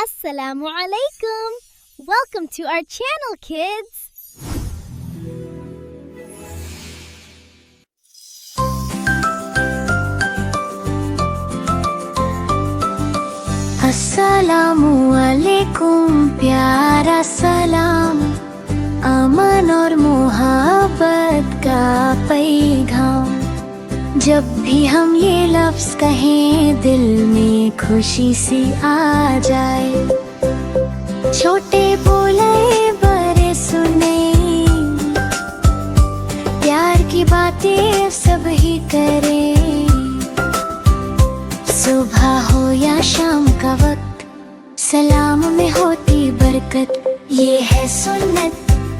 Assalamu alaikum. Welcome to our channel, kids. अस्सलामु अलैकुम प्यारा सलाम, अमन और मोहब्बत का पैगाम। जब भी हम ये लफ्ज़ कहें दिल में खुशी सी आ जाए। छोटे बोले बड़े सुने, प्यार की बातें सब ही करें। सुबह हो या शाम का वक्त, सलाम में होती बरकत। ये है सुन्नत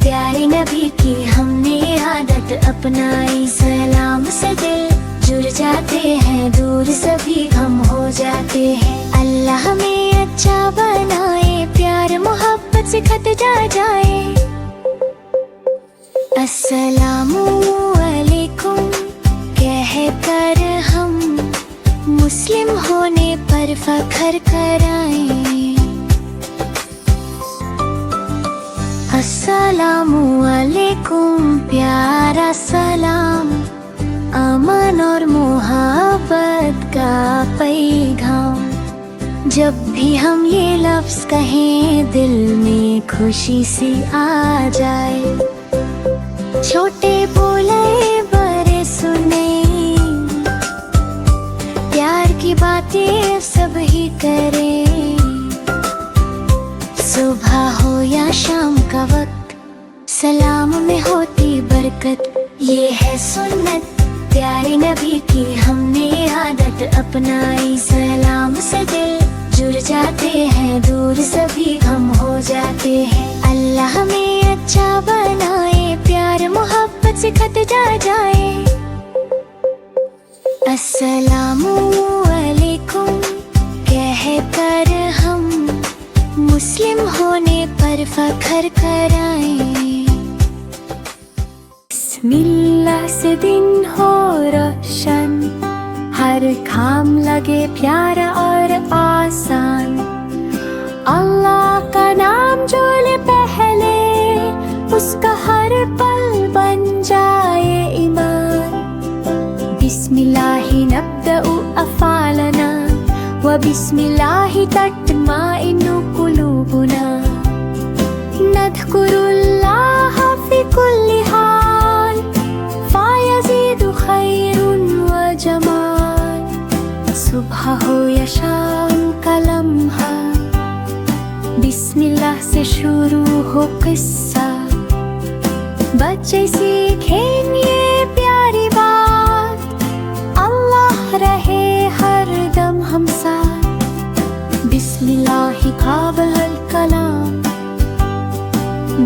प्यारे नबी की, हमने आदत अपनाई। सलाम से दिल जुड़ जाते हैं, दूर सभी गम हो जाते हैं। अल्लाह हमें अच्छा बनाए, प्यार मोहब्बत से खत जाए। अस्सलामु अलैकुम कह कर हम मुस्लिम होने पर फख्र कराएं। अस्सलामु अलैकुम प्यारा सलाम, अमन और मोहब्बत का पैगाम। जब भी हम ये लफ्ज़ कहें दिल में खुशी सी आ जाए। छोटे बोले बड़े सुने, प्यार की बातें सब ही करें। सुबह हो या शाम का वक्त, सलाम में होती बरकत। ये है सुन्नत प्यारे नबी की, हमने आदत अपनाई। सलाम से दिल जुड़ जाते हैं, दूर सभी गम हो जाते हैं। अल्लाह हमें अच्छा बनाए, प्यार मोहब्बत से खत जाए। अस्सलामु अलैकुम कह कर हम मुस्लिम होने पर फख्र कराएं। बिस्मिल्लाह से दिन हो रोशन, हर काम लगे प्यारा और आसान। अल्लाह का नाम जो ले पहले, उसका हर पल बन जाए ईमान। बिस्मिल्लाहि नब्दउ अफ़ालना व बिस्मिल्लाहि तत्माइन्नु कुलूबुना। नज़्कुरुल्लाह फी कुल्ली हाल, फ़यज़ीदु खैरुन व जमाल। सुबह हो या शाम का लम्हा, बिस्मिल्लाह से शुरू हो किस्सा। बच्चे सीखें ये प्यारी बात, अल्लाह रहे हर दम हम साथ। बिस्मिल्लाहि क़ाबिल अल कलाम,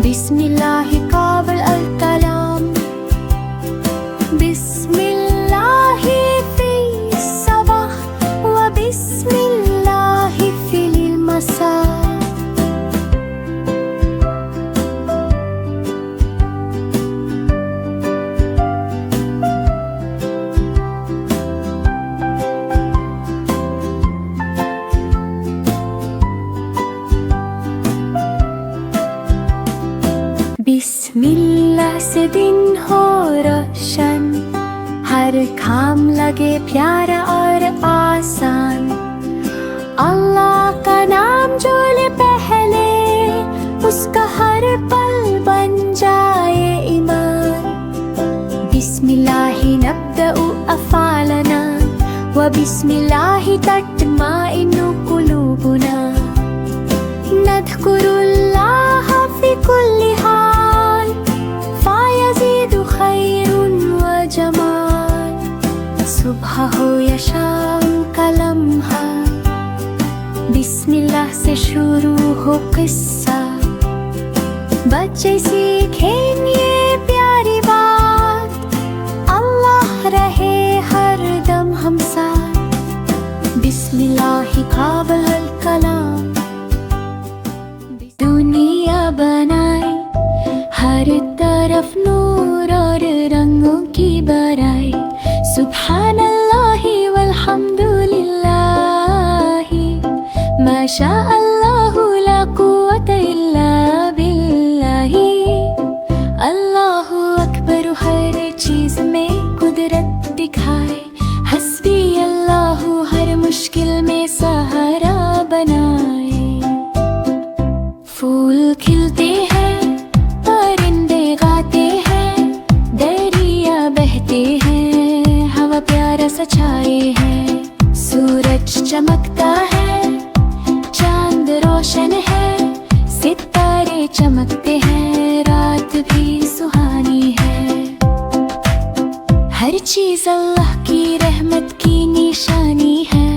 बिस्मिल्लाहि क़ाबिल अल कलाम। बिस्मिल्लाहि फ़ी सबह व बिस्मिल्लाहि फ़िल मसा। बिस्मिल्लाह से दिन हो रोशन, हर काम लगे प्यारा और आसान। अल्लाह का नाम जो ले पहले, उसका हर पल बन जाए ईमान। बिस्मिल्लाहि नब्दउ अफ़ालना व बिस्मिल्लाहि तत्माइन्नु कुलूबुना। नज़्कुरुल्लाह फी कुल्ली हाल, फ़यज़ीदु खैरुन व जमाल। सुबह हो या शाम का लम्हा, बिस्मिल्लाह से शुरू हो किस्सा। बच्चे सीखें ये प्यारी बात, अल्लाह रहे हर दम हम साथ। बिस्मिल्लाहि क़ाबिल अल कलाम। दुनिया बनाई हर तरफ नूर और रंगों की बराई। सुब्हानल्लाहि वल्हम्दुलिल्लाहि, माशा अल्लाह रोशन है, सितारे चमकते हैं, रात भी सुहानी है। हर चीज अल्लाह की रहमत की निशानी है।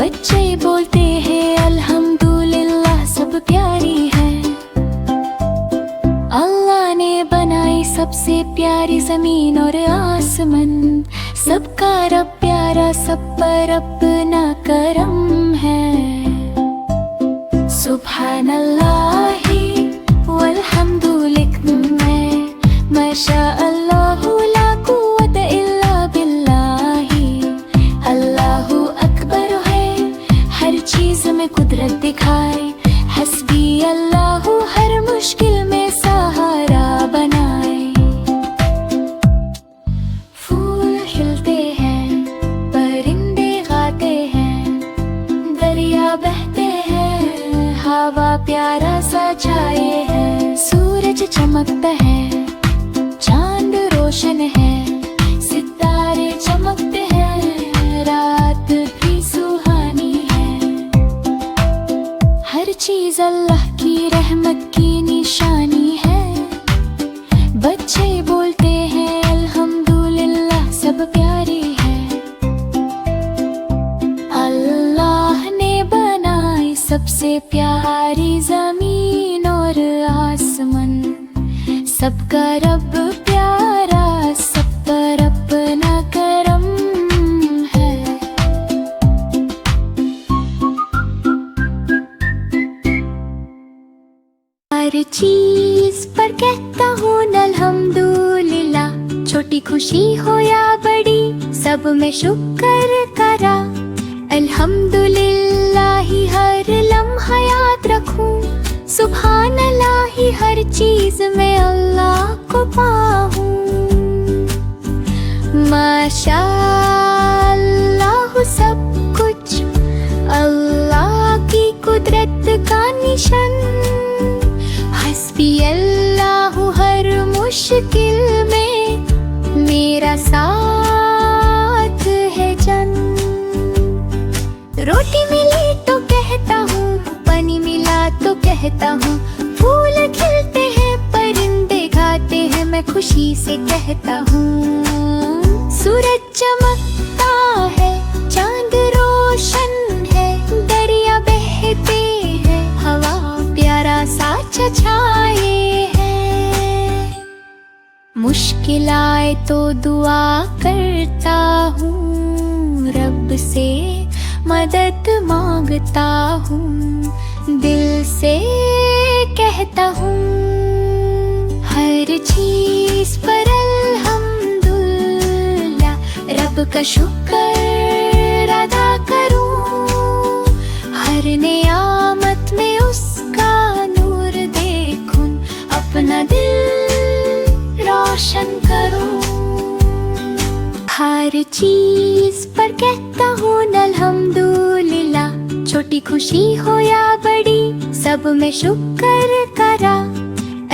बच्चे बोलते हैं अल्हम्दुलिल्लाह, सब प्यारी है। अल्लाह ने बनाई सबसे प्यारी जमीन और आसमान, सबका रब प्यारा, सब पर अपना करम है। सुभान अल्लाही वल्हम्दुलिल्लाह, माशा अल्लाह ला कुव्वत इल्ला बिल्लाही। अल्लाहु अकबर है, हर चीज में कुदरत दिखाए। हस्बी अल्लाहु, हर मुश्किल में सहारा बनाए। फूल खिलते हैं, परिंदे गाते हैं, दरिया बहते हैं, हवा प्यारा सा छाए है। सूरज चमकता है, चांद रोशन है, सितारे चमकते हैं, रात भी सुहानी है। हर चीज अल्लाह की रहमत की निशानी है। बच्चे बोलते हैं अल्हम्दुलिल्लाह, सब प्यारी है। अल्लाह ने बनाई सबसे प्यारी जमीन और आसमान, सबका रब प्यारा, सब पर अपना करम है। हर चीज पर कहता हूँ अल्हम्दुलिल्लाह, छोटी खुशी हो या बड़ी, सब में शुक्र करा। अल्हम्दुलिल्लाह ही हर लम्हा याद रखूं, सुभान अल्लाह ही हर चीज में अल्लाह को पाऊं। माशा अल्लाह सब कुछ अल्लाह की कुदरत का निशान। हस्बी अल्लाह हर मुश्किल में मेरा साथ है जन। रोटी मिली तो कहता हूँ, पानी मिला तो कहता हूँ, फूल खिलते हैं, परिंदे गाते हैं, मैं खुशी से कहता हूँ। सूरज चमकता है, चांद रोशन है, दरिया बहते हैं, हवा प्यारा सा छाए है। मुश्किल आए तो दुआ करता हूँ, रब से मदद मांगता हूँ, दिल से कहता हूँ। हर चीज पर अल्हम्दुलिल्लाह, रब का शुक्र अदा करूँ। हर नियामत में उसका नूर देखूं, अपना दिल रोशन करूँ। हर चीज पर कहता हूँ अल्हम्दुलिल्लाह, छोटी खुशी हो या बड़ी, सब में शुक्र करा।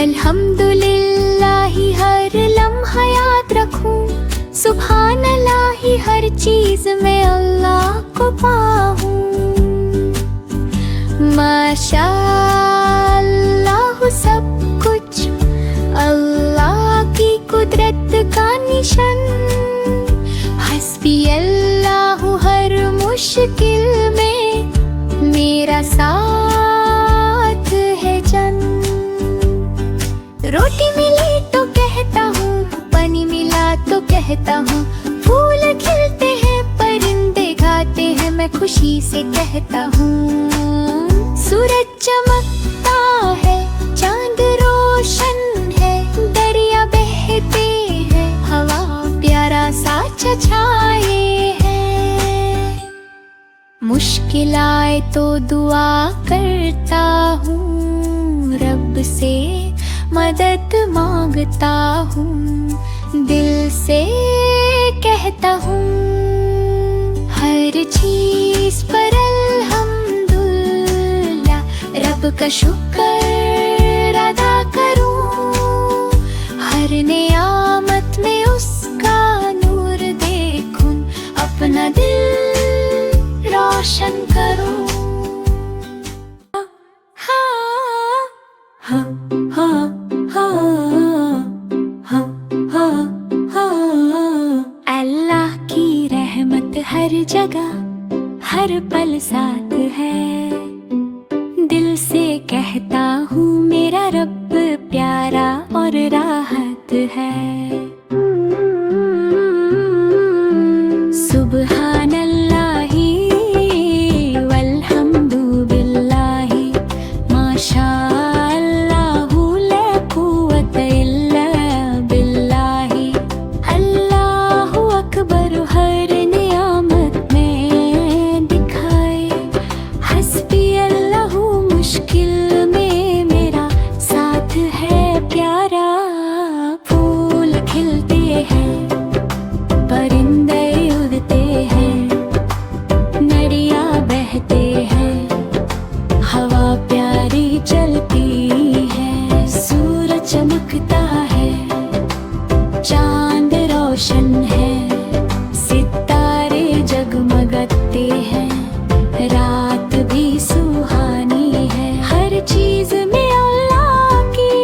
अल्हम्दुलिल्लाह ही हर लम्हा याद रखूं, सुभान अल्लाह ही हर चीज में अल्लाह को पाऊं। माशा अल्लाह सब कुछ अल्लाह की कुदरत का निशान। हस्बी अल्लाह हर मुश्किल में मेरा साथ है जन। रोटी मिली तो कहता हूँ, पानी मिला तो कहता हूँ, फूल खिलते हैं, परिंदे गाते हैं, मैं खुशी से कहता हूँ। सूरज चमकता है, चांद रोशन है, दरिया बहते हैं, हवा प्यारा सा छाए है। मुश्किल आए तो दुआ करता हूँ, रब से मदद मांगता हूँ, दिल से कहता हूँ। हर चीज पर अल्हम्दुलिल्लाह, रब का शुक्र अदा करूँ। हर नियामत में उसका नूर देखूं, अपना दिल रोशन करूँ। हाँ हाँ हाँ हाँ हाँ हाँ। अल्लाह की रहमत हर जगह हर पल साथ है। दिल से कहता हूँ मेरा रब प्यारा और राहत है। सुबहान अल्लाही वल्हम्दु बिल्लाही माशा अल्लाहु ला कुव्वता इल्ला बिल्लाही। अल्लाहु अकबर हर नियामत में दिखाए। हस्बी अल्लाहु मुश्किल में मेरा साथ है प्यारा। फूल खिलते हैं परिंदे उड़ते हैं नदियाँ बहते हैं हवा प्यारी चलती है। सूरज चमकता है चांद रोशन है सितारे जगमगाते हैं रात भी सुहानी है। हर चीज में अल्लाह की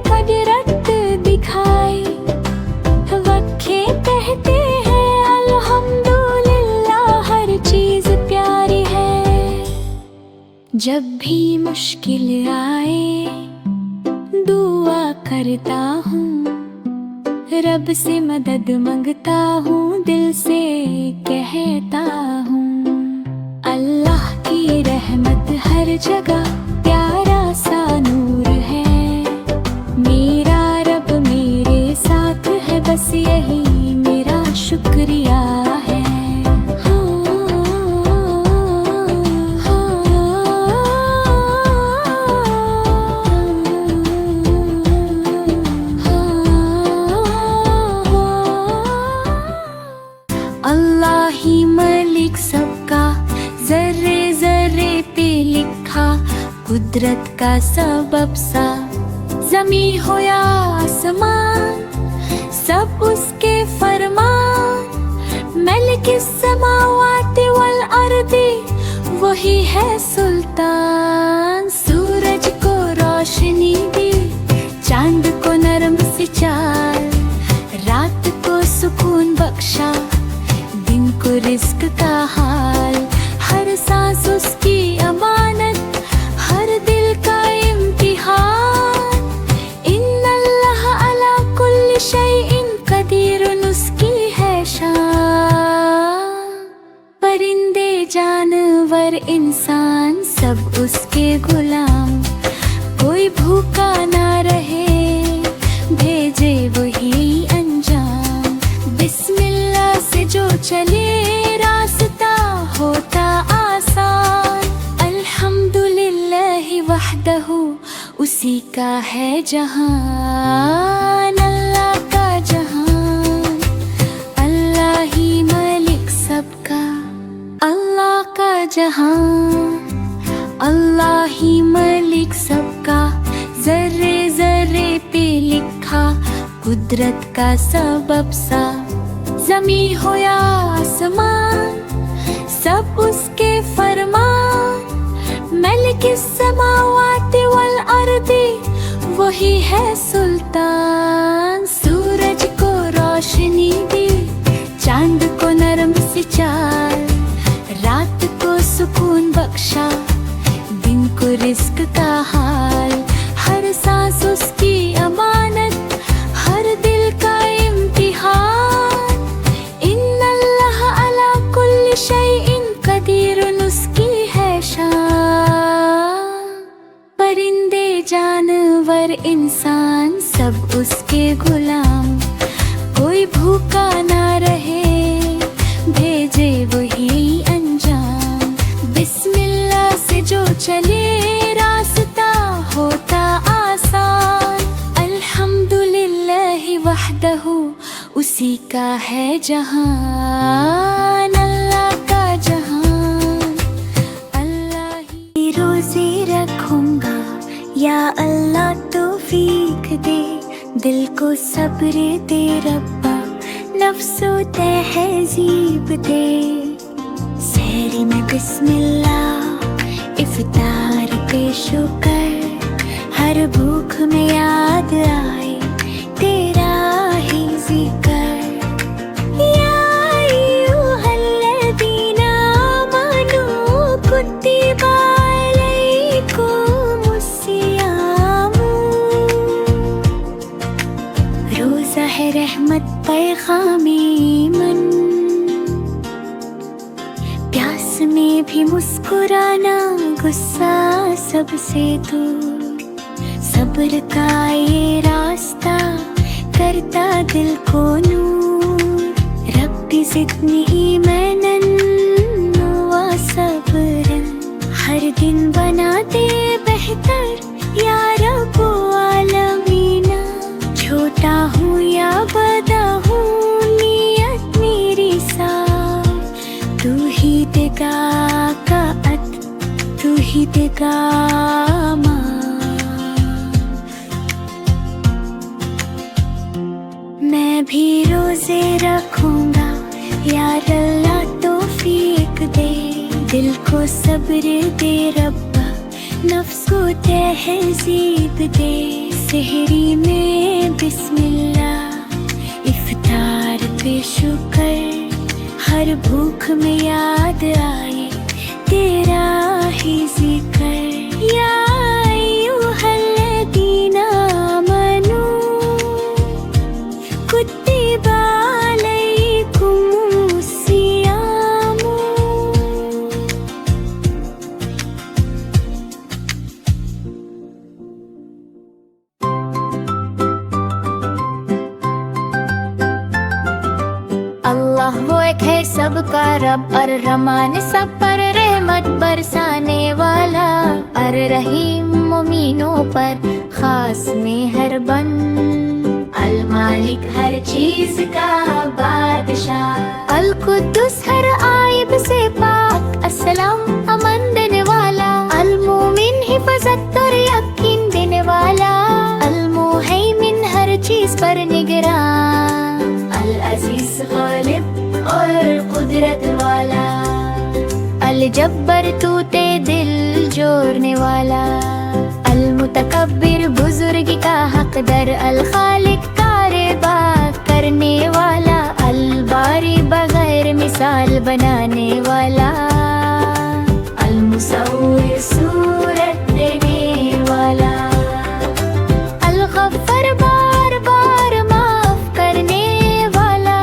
कुदरत दिखाई। वक्खे कहते हैं अल्हम्दुलिल्लाह हर चीज प्यारी है। जब भी मुश्किल आए दुआ करता हूँ रब से मदद मांगता हूँ दिल से कहता हूँ। अल्लाह की रहमत हर जगह प्यारा सा नूर है। मेरा रब मेरे साथ है बस यही मेरा शुक्रिया है। अल्लाह ही मालिक सबका जर्रे जर्रे पे लिखा। कुदरत का सबब सा जमी हो या आसमान सब उसके फरमान। मलिक समावाति वल अर्दी वही है सुल्तान। सूरज को रोशनी दी चांद को नरम सी चाल। रात को सुकून बख्शा दिन को रिस्क का हाल। हर सांस उसकी अमानत हर दिल का इम्तिहान। इन्नल्लाह अला कुल्ली शैइन कदीरुन उसकी है शान। परिंदे जानवर इंसान सब उसके गुलाम। कोई भूखा ना रहे भेजे वही अंजाम। बिस्मिल्लाह से जो चले रास्ता होता आसान। अल्हम्दुलिल्लाह वहदहू उसी का है जहान। अल्लाह का जहान अल्लाह ही मालिक सबका। अल्लाह का जहान अल्लाह ही मालिक सबका। जर्रे जर्रे पे लिखा कुदरत का सबब सा। जमी हो या आसमान सब उसके फरमान। मलिक समावाति वल अर्दी वही है सुल्तान। सूरज को रोशनी दी चांद को नरम सी चाल। रात को सुकून बख्शा दिन को रिस्क का हाल। हर सांस उसकी अमानत हर दिल का इम्तिहान। इन्नल्लाह अला कुल्ली शैइन कदीरुन उसकी है शान। परिंदे जानवर इंसान सब उसके गुलाम। कोई भूखा ना रहे भेजे वही अंजाम। बिस्मिल्लाह से जो चले रास्ता होता आसान। अल्हम्दुलिल्लाह वहदहू उसी का है जहान। अल्लाह का जहान अल्लाह ही रोज़ी रखूंगा। या अल्लाह तौफीक दे दिल को सब्र दे रब्बा। नफ्सो तहज़ीब दे सहरी में बिस्मिल्लाह इफ्तार पे शुक्र। हर भूख में याद आए तेरा ही जिक्र। या अय्युहल्लज़ीना आमनू कुतिबा अलैकुमुस्सियामु। रोज़ा है रहमत पैगामे मन, प्यास में भी मुस्कुराना, गुस्सा सबसे दूर। सब्र का ये रास्ता करता दिल को नूर। रब्बी ज़िदनी ईमानन व सब्रन। हर दिन बनाते बेहतर या रब्बो आलमीना। छोटा हूँ या बड़ा हूँ नियत मेरी साफ, तू ही देगा कात, तू ही देगा माफ। मैं भी रोजे रखूंगा यार अल्लाह तौफीक दे। दिल को सब्र दे रब्बा, नफ्स को तहज़ीब दे। सहरी में बिस्मिल्लाह, इफ्तार पे शुक्र। हर भूख में याद आए तेरा ही जिक्र। या अय्युहल्लज़ीना आमनू कुतिबा अलैकुमुस्सियामु। अल्लाह वो एक है सबका रब, और रहमान सब पर रहमत बरसाने वाला। और रहीम मोमिनों पर खास मेहरबान। अल मालिक हर चीज का बादशाह। अल कुद्दुस हर आयब से पाक, अस्सलाम अमन देने वाला। अल मोमिन हिफाजत और यकीन देने वाला। अल मुहैमिन हर चीज पर निगरान। अल अजीज गालिब और कुदरत वाला। अल जब्बर तूते दिल जोड़ने वाला। अल मुतकब्बिर बुजुर्ग का हकदर। अल खालिक कारेबा करने वाला। अल बारी बगैर मिसाल बनाने वाला। अल मुसव्विर सूरत देने वाला। अल गफ्फार बार बार माफ करने वाला।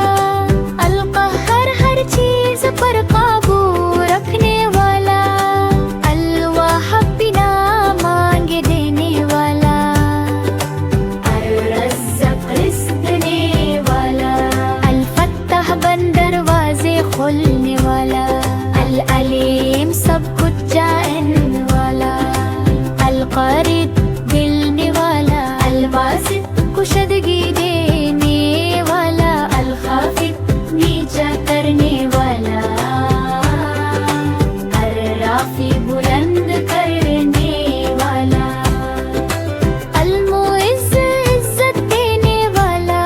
अल कहर हर चीज पर काबू रखने वाला। अल वाहब बिना मांगे देने वाला। अल रज़्ज़ाक़ रिज़्क़ देने वाला। अल फत्ताह बंद दरवाजे खोलने वाला। अल अलीम सब कुछ जानने वाला। अल क़रीब दिलने वाला। अल वासित कुशदगी देने वाला। अल खाफिद नीचा करने वाला। अल राफ़ी बुलंद करने वाला। अल मुइज़्ज़ इज़्ज़त देने वाला।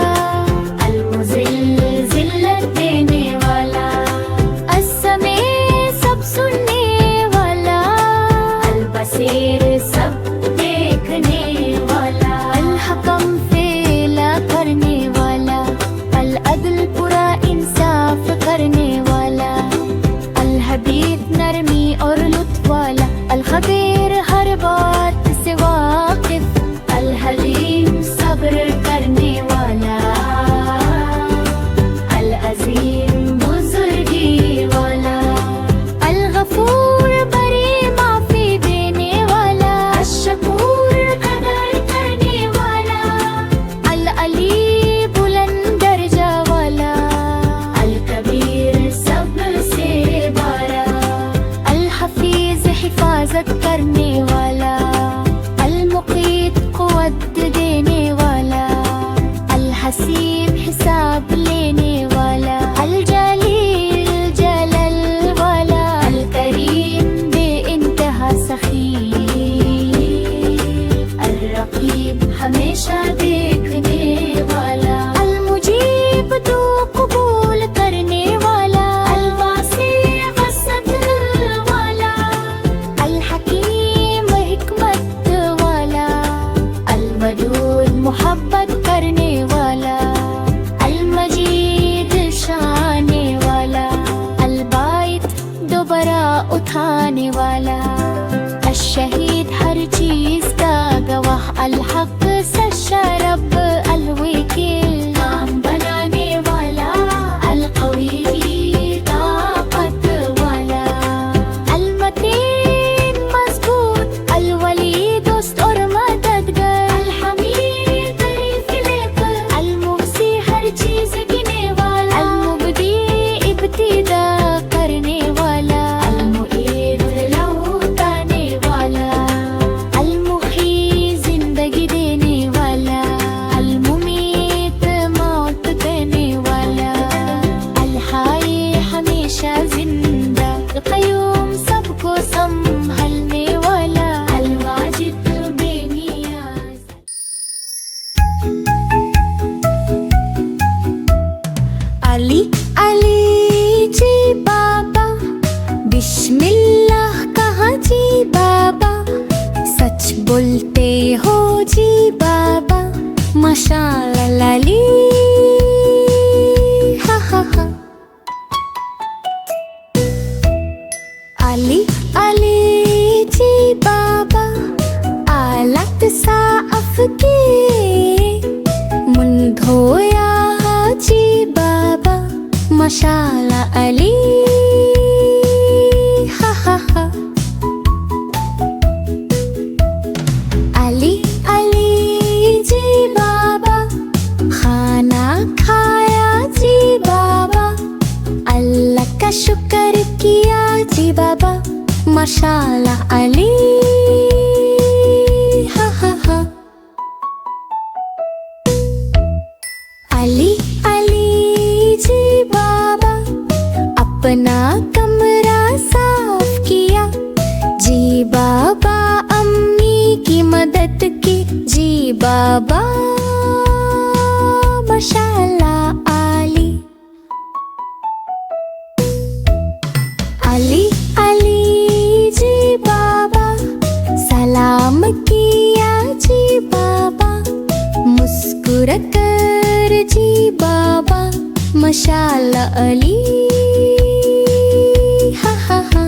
अल मुज़िल्ल ज़िल्लत देने वाला। अस्समी सब सुनने वाला। अल बसीर सब देखने वाला। अल हकम फैसला करने वाला। अल अदल पूरा इंसाफ करने वाला। अल हबीब नरमी और लुत्फ वाला। अल खबीर हर बात से वाकिफ। अल हलीम सब्र करने वाला। अल अजीम बुजुर्गी वाला। अल गफूर बड़ी माफी देने वाला। अश-शकूर कदर करने वाला। अल अली बुलंद दर्जा वाला। अल कबीर सबसे बड़ा। अल हफीज हिफाजत करने वाला। अल मुकीत कुव्वत देने वाला। अल हसीब हिसाब लेने वाला। अल जलील जलल वाला। अल करीम बेइंतहा सखी। अल रकीब हमेशा देखने वाला। अल मुजीब तो कबूल करने वाला। अल वासी वसत वाला। अल हकीम मोहब्बत करने वाला, अल मजीद शाने वाला, अल बाइत दोबारा उठाने वाला, अश-शहीद हर चीज का गवाह, अल हक सच्चा रब, अल वकील काम बनाने वाला, अल कवी ताकत वाला, अल मतीन मजबूत, अल वली दोस्त और मददगार, अल हमीद तारीफ लेकर, अल मुहसी हर चीज गिने वाला, अल मुबदी इब्तिदा करने वाला, अल मुईद लौटाने वाला, अल मुही जिंदगी देने वाला, अल मुमीत मौत देने वाला, अल हाय हमेशा जिंदा, क़य्यूम सबको संभलने वाला, अल वाजिद बेनियाज़। अली अली जी बाबा, बिस्मिल्लाह कहा जी बाबा, सच बोलते हो जी बाबा, माशाअल्लाह अली हा हा हा। अली अली जी बाबा, आलत साफ किए, मुन धोया जी बाबा, माशाअल्लाह अली हा हा हा। अली अली जी बाबा, खाना खाया जी बाबा, अल्लाह का शुक्र किया जी बाबा, माशाअल्लाह अली हा हा हा। अली अली जी बाबा, अपना कमरा साफ किया जी बाबा, अम्मी की मदद की जी बाबा, माशाअल्लाह अली। अली अली जी बाबा, सलाम किया जी बाबा, मुस्कुरा कर जी बाबा, माशाअल्लाह अली हा हा हा।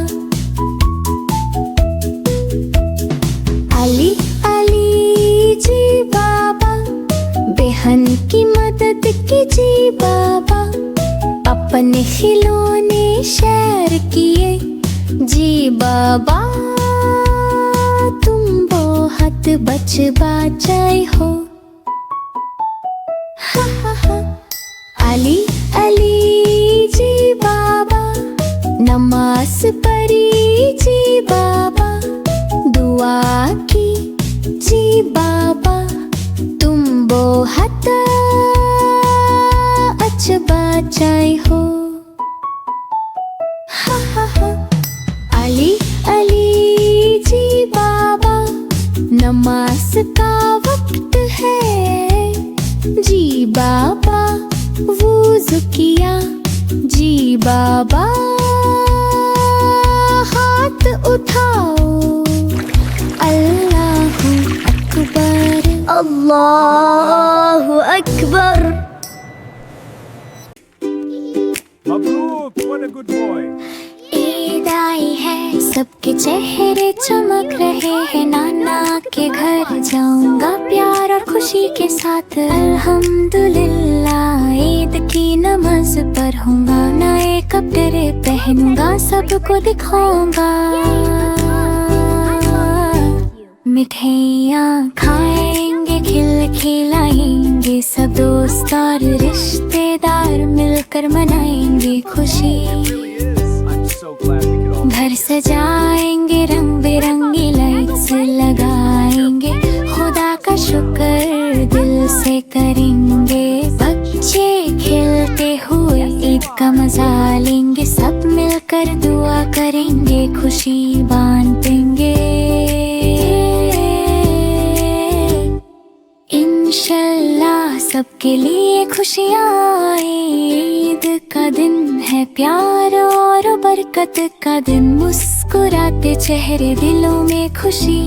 अली अली जी बाबा, बहन की मदद की जी बाबा, अपने खिलौने शेयर किए जी बाबा, तुम बहुत बच बचाए हो हा हा हा। अली अली जी बाबा, नमाज पढ़ी जी बाबा, दुआ की जी बाबा, तुम बहुत अच्छा बचाए हो हा हा हा। अली अली जी बाबा, नमाज का वक्त है जी बाबा, वुज़ू किया जी बाबा, हाथ उठाओ अल्लाहु अकबर, अल्लाहु Akbar. Mabruk, what a good boy. Eid आई है, सबके चेहरे चमक रहे हैं, नाना के घर जाऊंगा प्यार और खुशी के साथ, अल्हम्दुलिल्लाह ईद की नमाज पढ़ूंगा, नए कपड़े पहनूंगा, सबको दिखाऊंगा, मिठाइयाँ खाएंगे, खिलाएंगे, सब दोस्त और रिश्तेदार मिलकर मनाएंगे खुशी, I'm so glad we could all घर सजाएंगे, रंग बिरंगी लाइट्स लगाएंगे, खुदा का शुक्र दिल से करेंगे, बच्चे खेलते हुए ईद का मजा लेंगे, सब मिलकर दुआ करेंगे, खुशी बांटेंगे, इंशाल्लाह सबके लिए खुशियाँ आए, ईद का दिन है प्यार और बरकत का दिन, मुस्कुराते चेहरे दिलों में खुशी,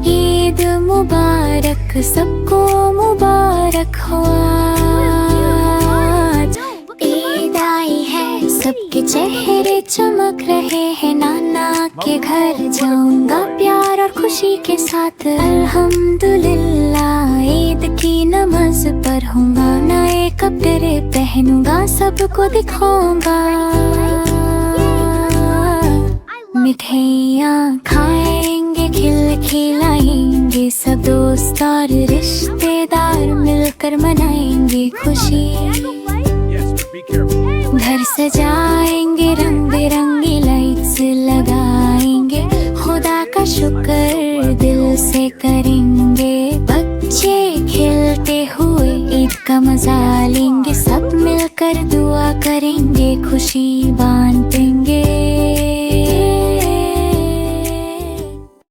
ईद मुबारक, सबको मुबारक हो आज। ईद आई है, सबके चेहरे चमक रहे हैं। नाना के घर जाऊंगा प्यार और खुशी के साथ। अल्हम्दुलिल्लाह, ईद की नमाज पढ़ूंगा, नए कपड़े पहनूंगा, सबको दिखाऊंगा। मिठाइयाँ खाएंगे, खिलाएंगे, सब दोस्त और रिश्तेदार मिलकर मनाएंगे खुशी। Yes, but be careful. घर सजाएंगे, रंग बिरंगी लाइट्स लगाएंगे, खुदा का शुक्र दिल से करेंगे। बच्चे खेलते हुए ईद का मजा लेंगे, सब मिलकर दुआ करेंगे, खुशी बांट